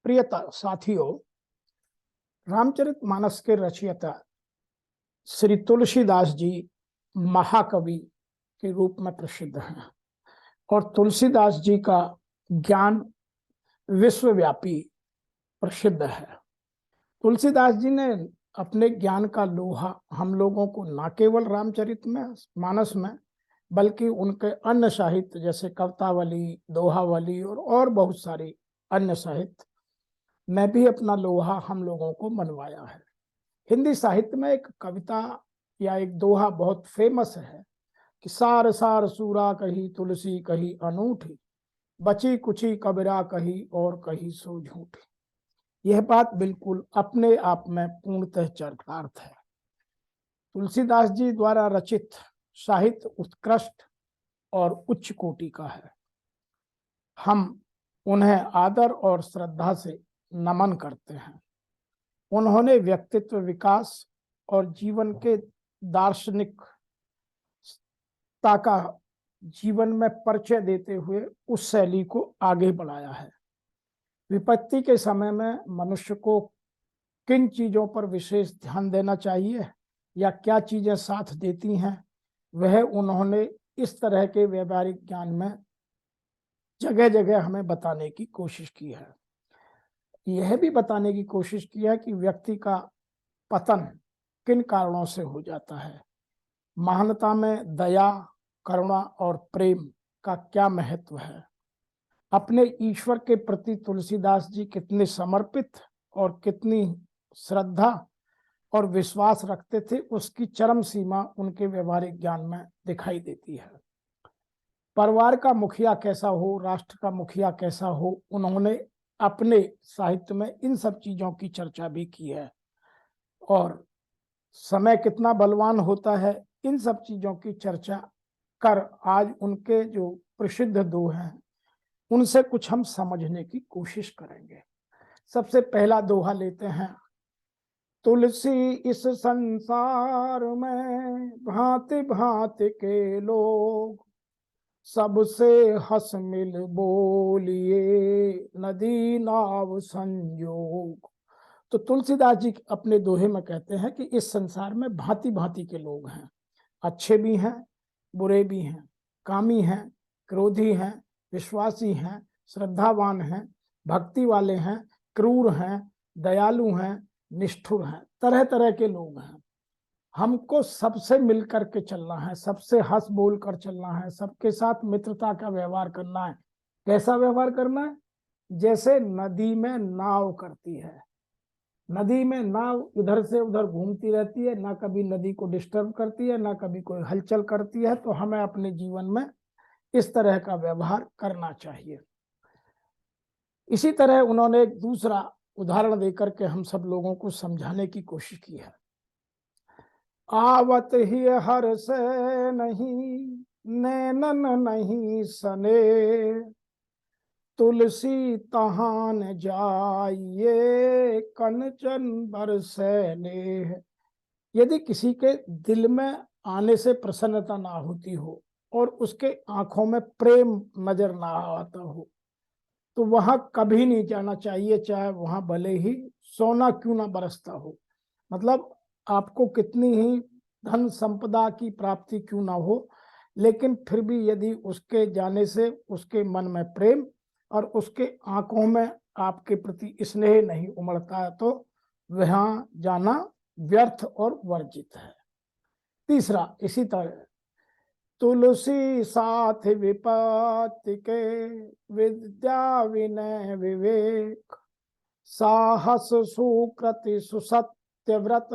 प्रिय साथियों, रामचरितमानस के रचयिता श्री तुलसीदास जी महाकवि के रूप में प्रसिद्ध हैं और तुलसीदास जी का ज्ञान विश्वव्यापी प्रसिद्ध है। तुलसीदास जी ने अपने ज्ञान का लोहा हम लोगों को न केवल रामचरितमानस में बल्कि उनके अन्य साहित्य जैसे कवितावली, दोहावली और बहुत सारी अन्य साहित्य में भी अपना लोहा हम लोगों को मनवाया है। हिंदी साहित्य में एक कविता या एक दोहा बहुत फेमस है कि सार सार सूरा कही तुलसी कही अनूठी, बची कुची कबीरा कही और कही सो झूठी। यह बात बिल्कुल अपने आप में पूर्णतः चरितार्थ है। तुलसीदास जी द्वारा रचित साहित्य उत्कृष्ट और उच्च कोटि का है। हम उन्हें आदर और श्रद्धा से नमन करते हैं। उन्होंने व्यक्तित्व विकास और जीवन के दार्शनिकता का जीवन में परिचय देते हुए उस शैली को आगे बढ़ाया है। विपत्ति के समय में मनुष्य को किन चीजों पर विशेष ध्यान देना चाहिए या क्या चीजें साथ देती हैं, वह उन्होंने इस तरह के व्यवहारिक ज्ञान में जगह जगह हमें बताने की कोशिश की है। यह भी बताने की कोशिश की है कि व्यक्ति का पतन किन कारणों से हो जाता है। महानता में दया, करुणा और प्रेम का क्या महत्व है। अपने ईश्वर के प्रति तुलसीदास जी कितने समर्पित और कितनी श्रद्धा और विश्वास रखते थे, उसकी चरम सीमा उनके व्यवहारिक ज्ञान में दिखाई देती है। परिवार का मुखिया कैसा हो, राष्ट्र का मुखिया कैसा हो, उन्होंने अपने साहित्य में इन सब चीजों की चर्चा भी की है। और समय कितना बलवान होता है, इन सब चीजों की चर्चा कर आज उनके जो प्रसिद्ध दोहे हैं उनसे कुछ हम समझने की कोशिश करेंगे। सबसे पहला दोहा लेते हैं। तुलसी इस संसार में भांति भांति के लोग, सबसे हंस मिल बोलिए नदी नाव संयोग। तो तुलसीदास जी अपने दोहे में कहते हैं कि इस संसार में भांति भांति के लोग हैं। अच्छे भी हैं, बुरे भी हैं, कामी हैं, क्रोधी हैं, विश्वासी हैं, श्रद्धावान हैं, भक्ति वाले हैं, क्रूर हैं, दयालु हैं, निष्ठुर हैं, तरह तरह के लोग हैं। हमको सबसे मिलकर के चलना है, सबसे हंस बोल कर चलना है, सबके साथ मित्रता का व्यवहार करना है। कैसा व्यवहार करना है? जैसे नदी में नाव करती है। नदी में नाव इधर से उधर घूमती रहती है, ना कभी नदी को डिस्टर्ब करती है, ना कभी कोई हलचल करती है। तो हमें अपने जीवन में इस तरह का व्यवहार करना चाहिए। इसी तरह उन्होंने एक दूसरा उदाहरण देकर के हम सब लोगों को समझाने की कोशिश की है। आवत ही हर से नहीं, नैनन नहीं सने, तुलसी तहान जाइए कंचन बरसैले। यदि किसी के दिल में आने से प्रसन्नता ना होती हो और उसके आंखों में प्रेम नजर ना आता हो तो वहां कभी नहीं जाना चाहिए, चाहे वहां भले ही सोना क्यों ना बरसता हो। मतलब आपको कितनी ही धन संपदा की प्राप्ति क्यों ना हो, लेकिन फिर भी यदि उसके जाने से उसके मन में प्रेम और उसके आंखों में आपके प्रति स्नेह नहीं उमड़ता है तो वहां जाना व्यर्थ और वर्जित है। तीसरा इसी तरह, तुलसी साथ विपत्ति के, विद्या विनय विवेक, साहस सुकृति सुसत्य व्रत,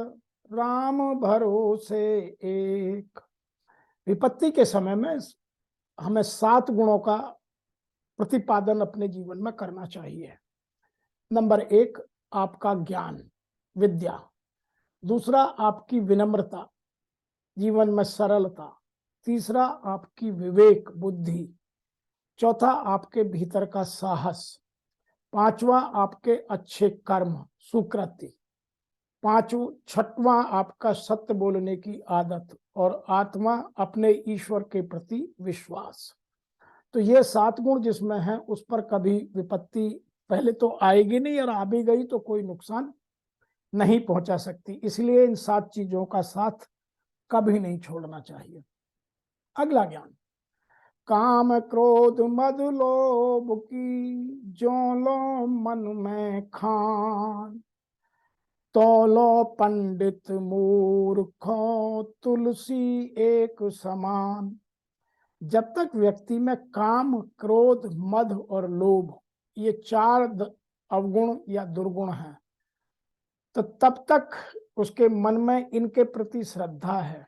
राम भरोसे एक। विपत्ति के समय में हमें 7 गुणों का प्रतिपादन अपने जीवन में करना चाहिए। नंबर 1 आपका ज्ञान, विद्या। दूसरा आपकी विनम्रता, जीवन में सरलता। तीसरा आपकी विवेक, बुद्धि। चौथा आपके भीतर का साहस। पांचवा आपके अच्छे कर्म, सुकृति। छठवां आपका सत्य बोलने की आदत और 8वां अपने ईश्वर के प्रति विश्वास। तो ये 7 गुण जिसमें हैं उस पर कभी विपत्ति पहले तो आएगी नहीं, और आ भी गई तो कोई नुकसान नहीं पहुंचा सकती। इसलिए इन 7 चीजों का साथ कभी नहीं छोड़ना चाहिए। अगला ज्ञान, काम क्रोध मद लोभ की जो लो मन में खान, तौलो पंडित मूर्खो तुलसी एक समान। जब तक व्यक्ति में काम, क्रोध, मद और लोभ, ये 4 अवगुण या दुर्गुण हैं, तो तब तक उसके मन में इनके प्रति श्रद्धा है,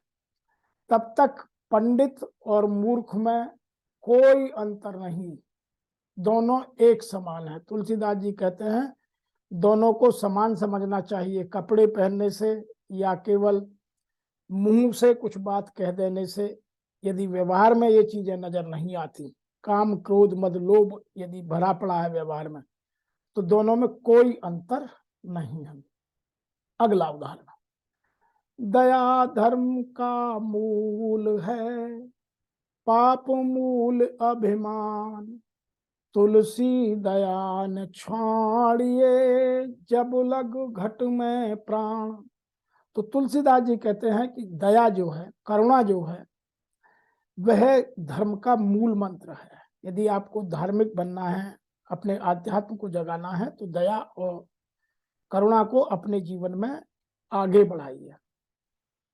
तब तक पंडित और मूर्ख में कोई अंतर नहीं, दोनों एक समान है। तुलसीदास जी कहते हैं दोनों को समान समझना चाहिए। कपड़े पहनने से या केवल मुंह से कुछ बात कह देने से यदि व्यवहार में ये चीजें नजर नहीं आती, काम क्रोध मद लोभ यदि भरा पड़ा है व्यवहार में, तो दोनों में कोई अंतर नहीं है। अगला उदाहरण, दया धर्म का मूल है, पाप मूल अभिमान, तुलसी दया न छाड़िए, जब लग घट में प्राण। तो तुलसीदास जी कहते हैं कि दया जो है, करुणा जो है, वह धर्म का मूल मंत्र है। यदि आपको धार्मिक बनना है, अपने आध्यात्म को जगाना है, तो दया और करुणा को अपने जीवन में आगे बढ़ाइए।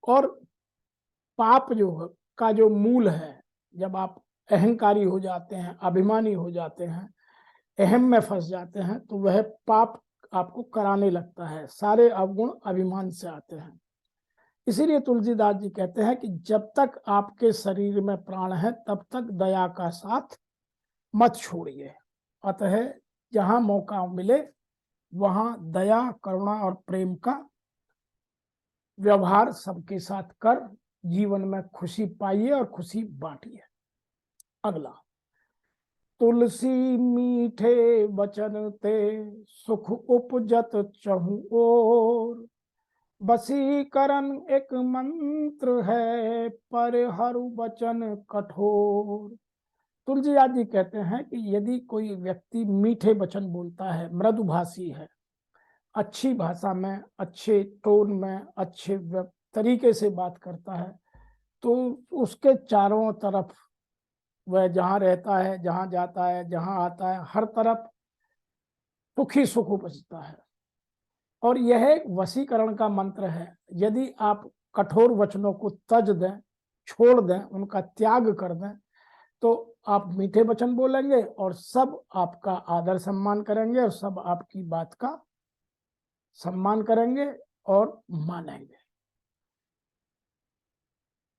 और पाप का जो मूल है, जब आप अहंकारी हो जाते हैं, अभिमानी हो जाते हैं, अहम में फंस जाते हैं, तो वह पाप आपको कराने लगता है। सारे अवगुण अभिमान से आते हैं। इसीलिए तुलसीदास जी कहते हैं कि जब तक आपके शरीर में प्राण है तब तक दया का साथ मत छोड़िए। अतः जहां मौका मिले वहां दया, करुणा और प्रेम का व्यवहार सबके साथ कर जीवन में खुशी पाइए और खुशी बांटिए। अगला, तुलसी मीठे वचन ते सुख उपजत चहु ओर, वशीकरण एक मंत्र है पर हर वचन कठोर। तुलसीदास जी कहते हैं कि यदि कोई व्यक्ति मीठे वचन बोलता है, मृदुभाषी है, अच्छी भाषा में, अच्छे टोन में, अच्छे तरीके से बात करता है, तो उसके चारों तरफ, वह जहाँ रहता है, जहाँ जाता है, जहाँ आता है, हर तरफ सुख ही सुख उपजता है। और यह एक वशीकरण का मंत्र है। यदि आप कठोर वचनों को तज दें, छोड़ दें, उनका त्याग कर दें, तो आप मीठे वचन बोलेंगे और सब आपका आदर सम्मान करेंगे और सब आपकी बात का सम्मान करेंगे और मानेंगे।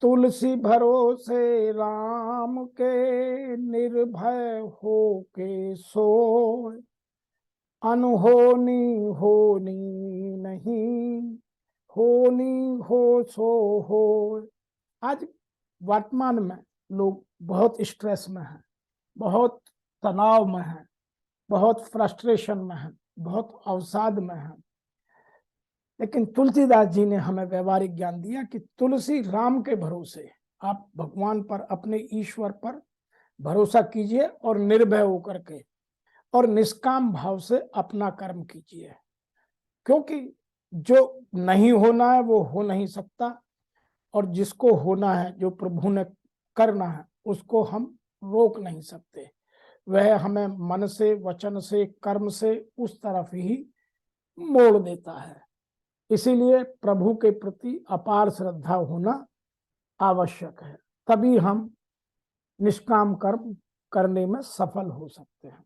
तुलसी भरोसे राम के, निर्भय हो के सोए, अनहोनी होनी नहीं, होनी हो सो हो। आज वर्तमान में लोग बहुत स्ट्रेस में हैं, बहुत तनाव में हैं, बहुत फ्रस्ट्रेशन में हैं, बहुत अवसाद में हैं। लेकिन तुलसीदास जी ने हमें व्यवहारिक ज्ञान दिया कि तुलसी राम के भरोसे, आप भगवान पर, अपने ईश्वर पर भरोसा कीजिए और निर्भय होकर के और निष्काम भाव से अपना कर्म कीजिए। क्योंकि जो नहीं होना है वो हो नहीं सकता, और जिसको होना है, जो प्रभु ने करना है, उसको हम रोक नहीं सकते। वह हमें मन से, वचन से, कर्म से उस तरफ ही मोड़ देता है। इसीलिए प्रभु के प्रति अपार श्रद्धा होना आवश्यक है, तभी हम निष्काम कर्म करने में सफल हो सकते हैं।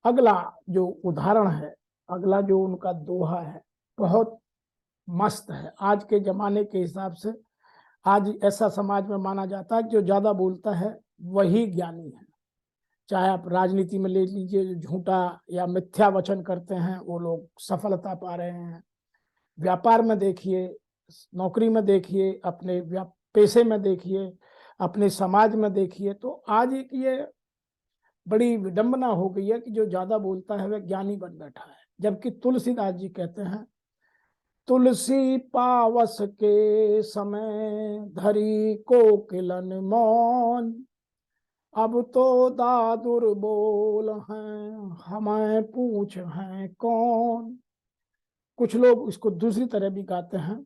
अगला जो उदाहरण है, अगला जो उनका दोहा है, बहुत मस्त है। आज के जमाने के हिसाब से आज ऐसा समाज में माना जाता है जो ज्यादा बोलता है वही ज्ञानी है। चाहे आप राजनीति में ले लीजिए, जो झूठा या मिथ्या वचन करते हैं वो लोग सफलता पा रहे हैं। व्यापार में देखिए, नौकरी में देखिए, अपने पेशे में देखिए, अपने समाज में देखिए, तो आज एक ये बड़ी विडंबना हो गई है कि जो ज्यादा बोलता है वह ज्ञानी बन बैठा है। जबकि तुलसीदास जी कहते हैं, तुलसी पावस के समय धरी को किलन मौन, अब तो दादुर बोल हैं, हमें पूछ हैं कौन। कुछ लोग इसको दूसरी तरह भी गाते हैं,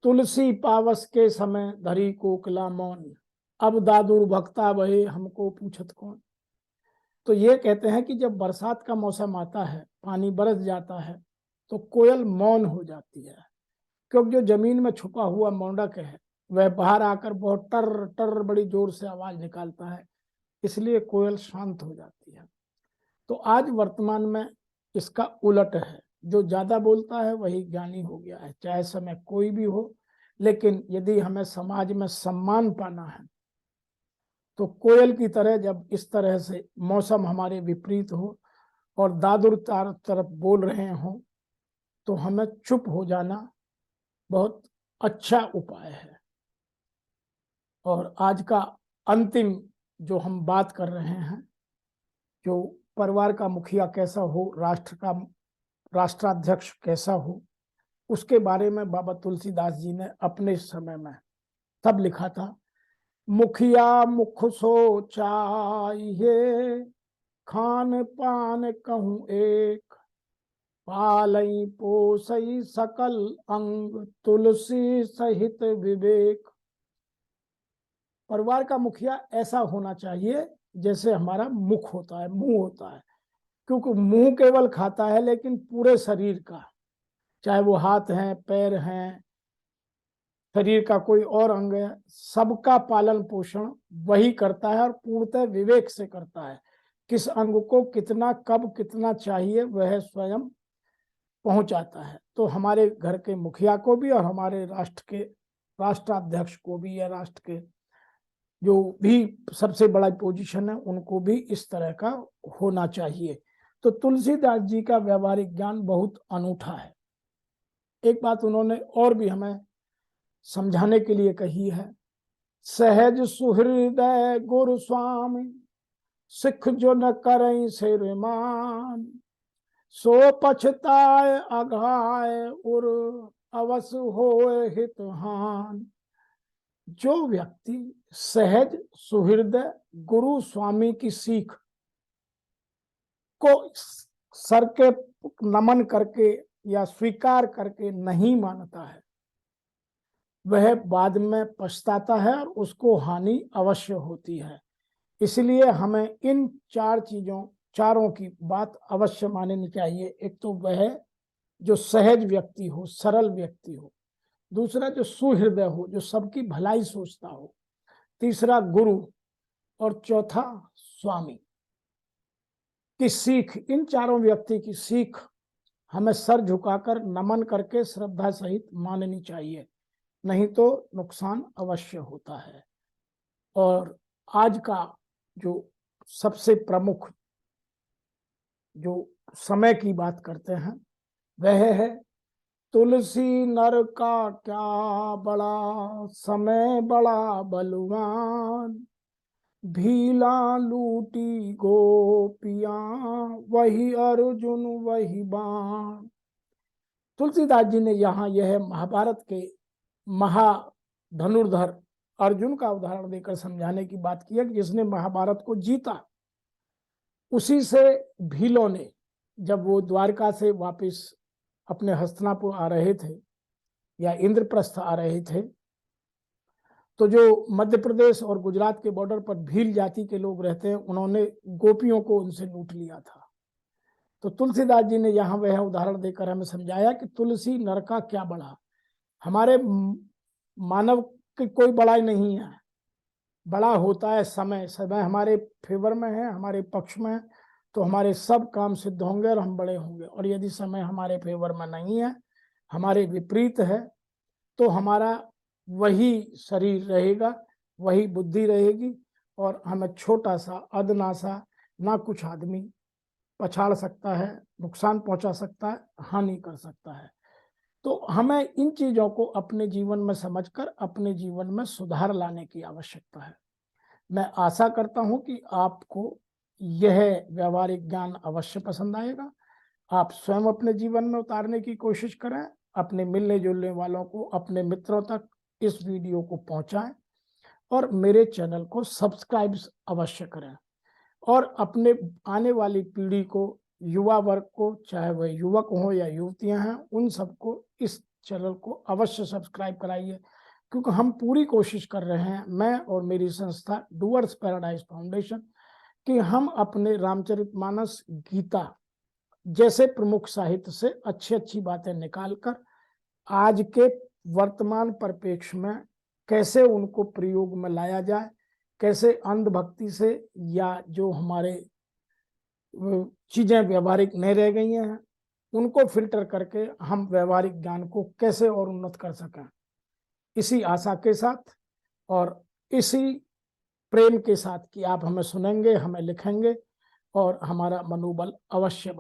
तुलसी पावस के समय धरी कोकिला मौन, अब दादुर भक्ता बहे हमको पूछत कौन। तो ये कहते हैं कि जब बरसात का मौसम आता है, पानी बरस जाता है, तो कोयल मौन हो जाती है, क्योंकि जो जमीन में छुपा हुआ मेंढक है वह बाहर आकर बहुत टर टर बड़ी जोर से आवाज निकालता है, इसलिए कोयल शांत हो जाती है। तो आज वर्तमान में इसका उलट है, जो ज्यादा बोलता है वही ज्ञानी हो गया है, चाहे समय कोई भी हो। लेकिन यदि हमें समाज में सम्मान पाना है तो कोयल की तरह जब इस तरह से मौसम हमारे विपरीत हो और दादुर तरफ बोल रहे हो तो हमें चुप हो जाना बहुत अच्छा उपाय है। और आज का अंतिम जो हम बात कर रहे हैं, जो परिवार का मुखिया कैसा हो, राष्ट्र का राष्ट्राध्यक्ष कैसा हो, उसके बारे में बाबा तुलसीदास जी ने अपने समय में तब लिखा था, मुखिया मुख सोचाइए, खान पान कहूँ एक, पालई पोसई सकल अंग, तुलसी सहित विवेक। परिवार का मुखिया ऐसा होना चाहिए जैसे हमारा मुख होता है, मुंह होता है, क्योंकि मुंह केवल खाता है लेकिन पूरे शरीर का, चाहे वो हाथ हैं, पैर हैं, शरीर का कोई और अंग है, सबका पालन पोषण वही करता है और पूर्णतः विवेक से करता है। किस अंग को कितना कब कितना चाहिए वह स्वयं पहुंचाता है। तो हमारे घर के मुखिया को भी और हमारे राष्ट्र के राष्ट्राध्यक्ष को भी या राष्ट्र के जो भी सबसे बड़ा पोजीशन है उनको भी इस तरह का होना चाहिए। तो तुलसीदास जी का व्यवहारिक ज्ञान बहुत अनूठा है। एक बात उन्होंने और भी हमें समझाने के लिए कही है, सहज सुहृदय गुरु स्वामी, सिख जो न करें सिरमान, सो पछताए अघाय उर, अवस होए हितहान। जो व्यक्ति सहज सुहृदय गुरु स्वामी की सीख को सर के नमन करके या स्वीकार करके नहीं मानता है, वह बाद में पछताता है और उसको हानि अवश्य होती है। इसलिए हमें इन चारों की बात अवश्य माननी चाहिए। एक तो वह जो सहज व्यक्ति हो, सरल व्यक्ति हो, दूसरा जो सुहृदय हो, जो सबकी भलाई सोचता हो, तीसरा गुरु, और चौथा स्वामी की सीख। इन चारों व्यक्ति की सीख हमें सर झुकाकर नमन करके श्रद्धा सहित माननी चाहिए, नहीं तो नुकसान अवश्य होता है। और आज का जो सबसे प्रमुख जो समय की बात करते हैं वह है, तुलसी नर का क्या बड़ा, समय बड़ा बलवान, भीला लूटी गोपियां, वही अर्जुन वही बाण। तुलसीदास जी ने यहाँ यह महाभारत के महाधनुर्धर अर्जुन का उदाहरण देकर समझाने की बात की है कि जिसने महाभारत को जीता, उसी से भीलों ने, जब वो द्वारका से वापस अपने हस्तिनापुर आ रहे थे या इंद्रप्रस्थ आ रहे थे, तो जो मध्य प्रदेश और गुजरात के बॉर्डर पर भील जाति के लोग रहते हैं, उन्होंने गोपियों को उनसे लूट लिया था। तो तुलसीदास जी ने यहाँ वह उदाहरण देकर हमें समझाया कि तुलसी नर का क्या बड़ा, हमारे मानव की कोई बड़ाई नहीं है, बड़ा होता है समय। समय हमारे फेवर में है, हमारे पक्ष में है, तो हमारे सब काम सिद्ध होंगे और हम बड़े होंगे। और यदि समय हमारे फेवर में नहीं है, हमारे विपरीत है, तो हमारा वही शरीर रहेगा, वही बुद्धि रहेगी और हमें छोटा सा अदना सा ना कुछ आदमी पछाड़ सकता है, नुकसान पहुंचा सकता है, हानि कर सकता है। तो हमें इन चीजों को अपने जीवन में समझकर अपने जीवन में सुधार लाने की आवश्यकता है। मैं आशा करता हूं कि आपको यह व्यवहारिक ज्ञान अवश्य पसंद आएगा। आप स्वयं अपने जीवन में उतारने की कोशिश करें, अपने मिलने जुलने वालों को, अपने मित्रों तक इस वीडियो को पहुंचाएं और मेरे चैनल को सब्सक्राइब अवश्य करें और अपने आने वाली पीढ़ी को, युवा वर्ग को, चाहे वह युवक हो या युवतियां हैं, उन सबको इस चैनल को अवश्य सब्सक्राइब कराइए, क्योंकि हम पूरी कोशिश कर रहे हैं, मैं और मेरी संस्था डूअर्स पैराडाइज फाउंडेशन, कि हम अपने रामचरितमानस, गीता जैसे प्रमुख साहित्य से अच्छी अच्छी बातें निकालकर आज के वर्तमान परिप्रेक्ष्य में कैसे उनको प्रयोग में लाया जाए, कैसे अंधभक्ति से या जो हमारे चीजें व्यवहारिक नहीं रह गई हैं उनको फिल्टर करके हम व्यवहारिक ज्ञान को कैसे और उन्नत कर सकें। इसी आशा के साथ और इसी प्रेम के साथ कि आप हमें सुनेंगे, हमें लिखेंगे और हमारा मनोबल अवश्य बढ़ा।